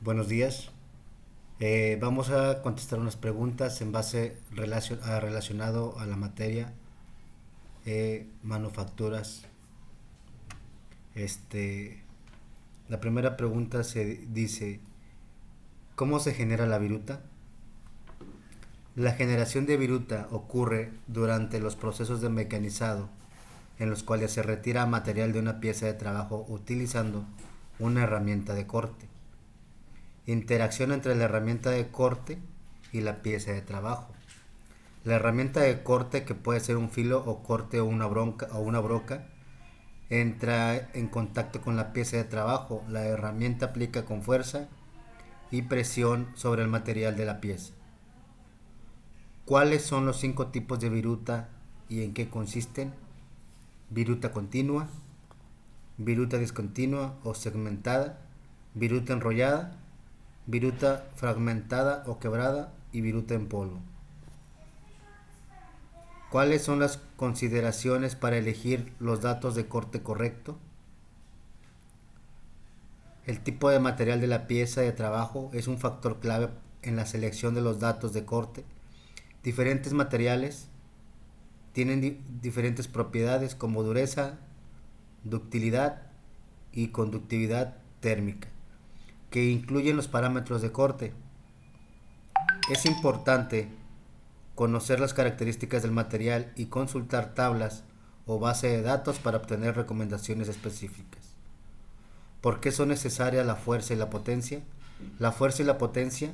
Buenos días. Vamos a contestar unas preguntas en base relacionado a la materia manufacturas. Este, la primera pregunta se dice, ¿cómo se genera la viruta? La generación de viruta ocurre durante los procesos de mecanizado, en los cuales se retira material de una pieza de trabajo utilizando una herramienta de corte. Interacción entre la herramienta de corte y la pieza de trabajo. La herramienta de corte, que puede ser un filo o corte o una broca, entra en contacto con la pieza de trabajo. La herramienta aplica con fuerza y presión sobre el material de la pieza. ¿Cuáles son los 5 tipos de viruta y en qué consisten? Viruta continua, viruta discontinua o segmentada, viruta enrollada, viruta fragmentada o quebrada y viruta en polvo. ¿Cuáles son las consideraciones para elegir los datos de corte correcto? El tipo de material de la pieza de trabajo es un factor clave en la selección de los datos de corte. Diferentes materiales tienen diferentes propiedades como dureza, ductilidad y conductividad térmica, que incluyen los parámetros de corte. Es importante conocer las características del material y consultar tablas o base de datos para obtener recomendaciones específicas. ¿Por qué son necesarias la fuerza y la potencia? La fuerza y la potencia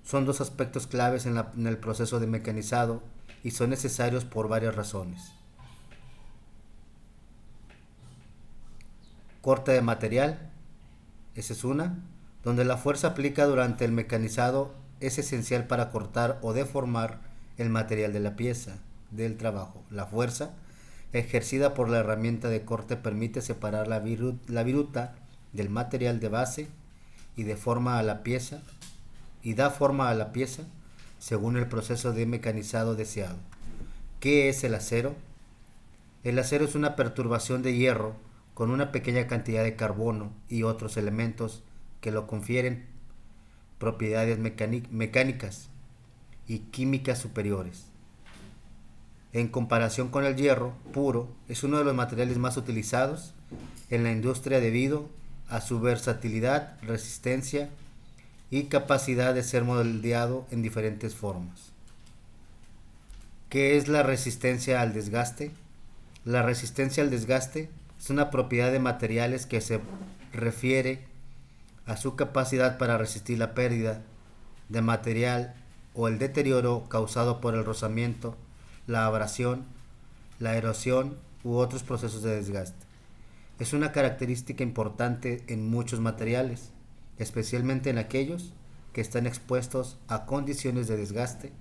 son dos aspectos claves en el proceso de mecanizado y son necesarios por varias razones. Corte de material, esa es una, donde la fuerza aplicada durante el mecanizado es esencial para cortar o deformar el material de la pieza del trabajo. La fuerza ejercida por la herramienta de corte permite separar la viruta del material de base y da forma a la pieza según el proceso de mecanizado deseado. ¿Qué es el acero? El acero es una perturbación de hierro con una pequeña cantidad de carbono y otros elementos que lo confieren propiedades mecánicas y químicas superiores. En comparación con el hierro puro, es uno de los materiales más utilizados en la industria debido a su versatilidad, resistencia y capacidad de ser moldeado en diferentes formas. ¿Qué es la resistencia al desgaste? La resistencia al desgaste es una propiedad de materiales que se refiere a su capacidad para resistir la pérdida de material o el deterioro causado por el rozamiento, la abrasión, la erosión u otros procesos de desgaste. Es una característica importante en muchos materiales, especialmente en aquellos que están expuestos a condiciones de desgaste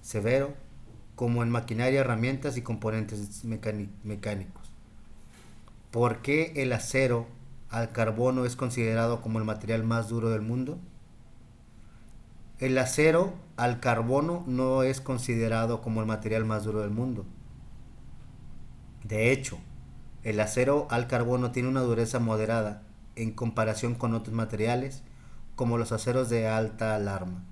severo, como en maquinaria, herramientas y componentes mecánicos. ¿Por qué el acero al carbono es considerado como el material más duro del mundo? El acero al carbono no es considerado como el material más duro del mundo. De hecho, el acero al carbono tiene una dureza moderada en comparación con otros materiales como los aceros de alta alarma,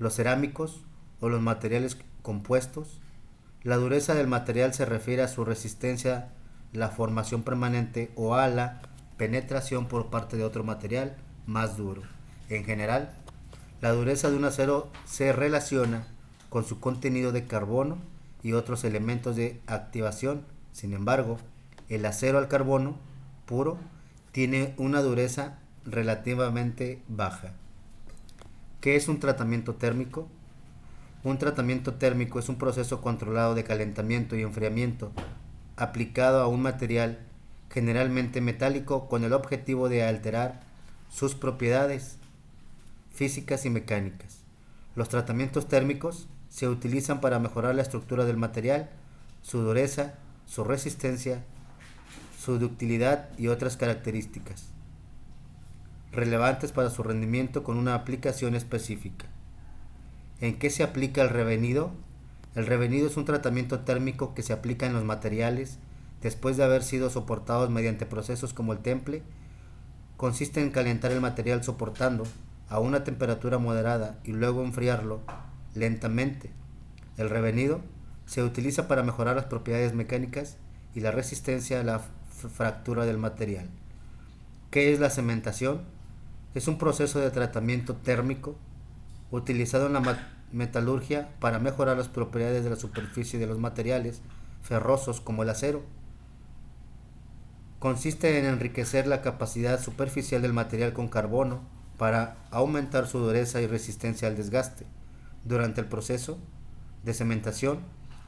los cerámicos o los materiales compuestos. La dureza del material se refiere a su resistencia, la formación permanente o a la penetración por parte de otro material más duro. En general, la dureza de un acero se relaciona con su contenido de carbono y otros elementos de activación. Sin embargo, el acero al carbono puro tiene una dureza relativamente baja. ¿Qué es un tratamiento térmico? Un tratamiento térmico es un proceso controlado de calentamiento y enfriamiento aplicado a un material generalmente metálico con el objetivo de alterar sus propiedades físicas y mecánicas. Los tratamientos térmicos se utilizan para mejorar la estructura del material, su dureza, su resistencia, su ductilidad y otras características relevantes para su rendimiento con una aplicación específica. ¿En qué se aplica el revenido? El revenido es un tratamiento térmico que se aplica en los materiales después de haber sido soportados mediante procesos como el temple, consiste en calentar el material soportando a una temperatura moderada y luego enfriarlo lentamente. El revenido se utiliza para mejorar las propiedades mecánicas y la resistencia a la fractura del material. ¿Qué es la cementación? Es un proceso de tratamiento térmico utilizado en la metalurgia para mejorar las propiedades de la superficie de los materiales ferrosos como el acero. Consiste en enriquecer la capacidad superficial del material con carbono para aumentar su dureza y resistencia al desgaste. Durante el proceso de cementación,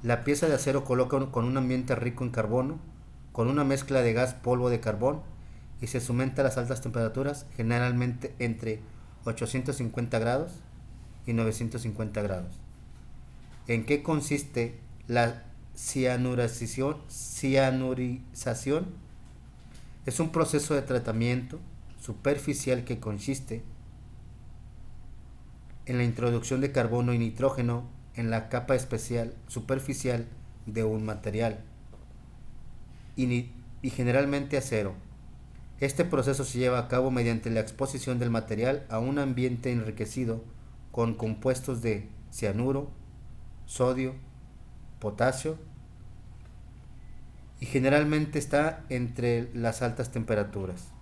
la pieza de acero coloca con un ambiente rico en carbono, con una mezcla de gas polvo de carbón, y se somete a las altas temperaturas, generalmente entre 850 grados y 950 grados. ¿En qué consiste la cianurización? Es un proceso de tratamiento superficial que consiste en la introducción de carbono y nitrógeno en la capa superficial de un material y generalmente acero. Este proceso se lleva a cabo mediante la exposición del material a un ambiente enriquecido con compuestos de cianuro, sodio, potasio, y generalmente está entre las altas temperaturas.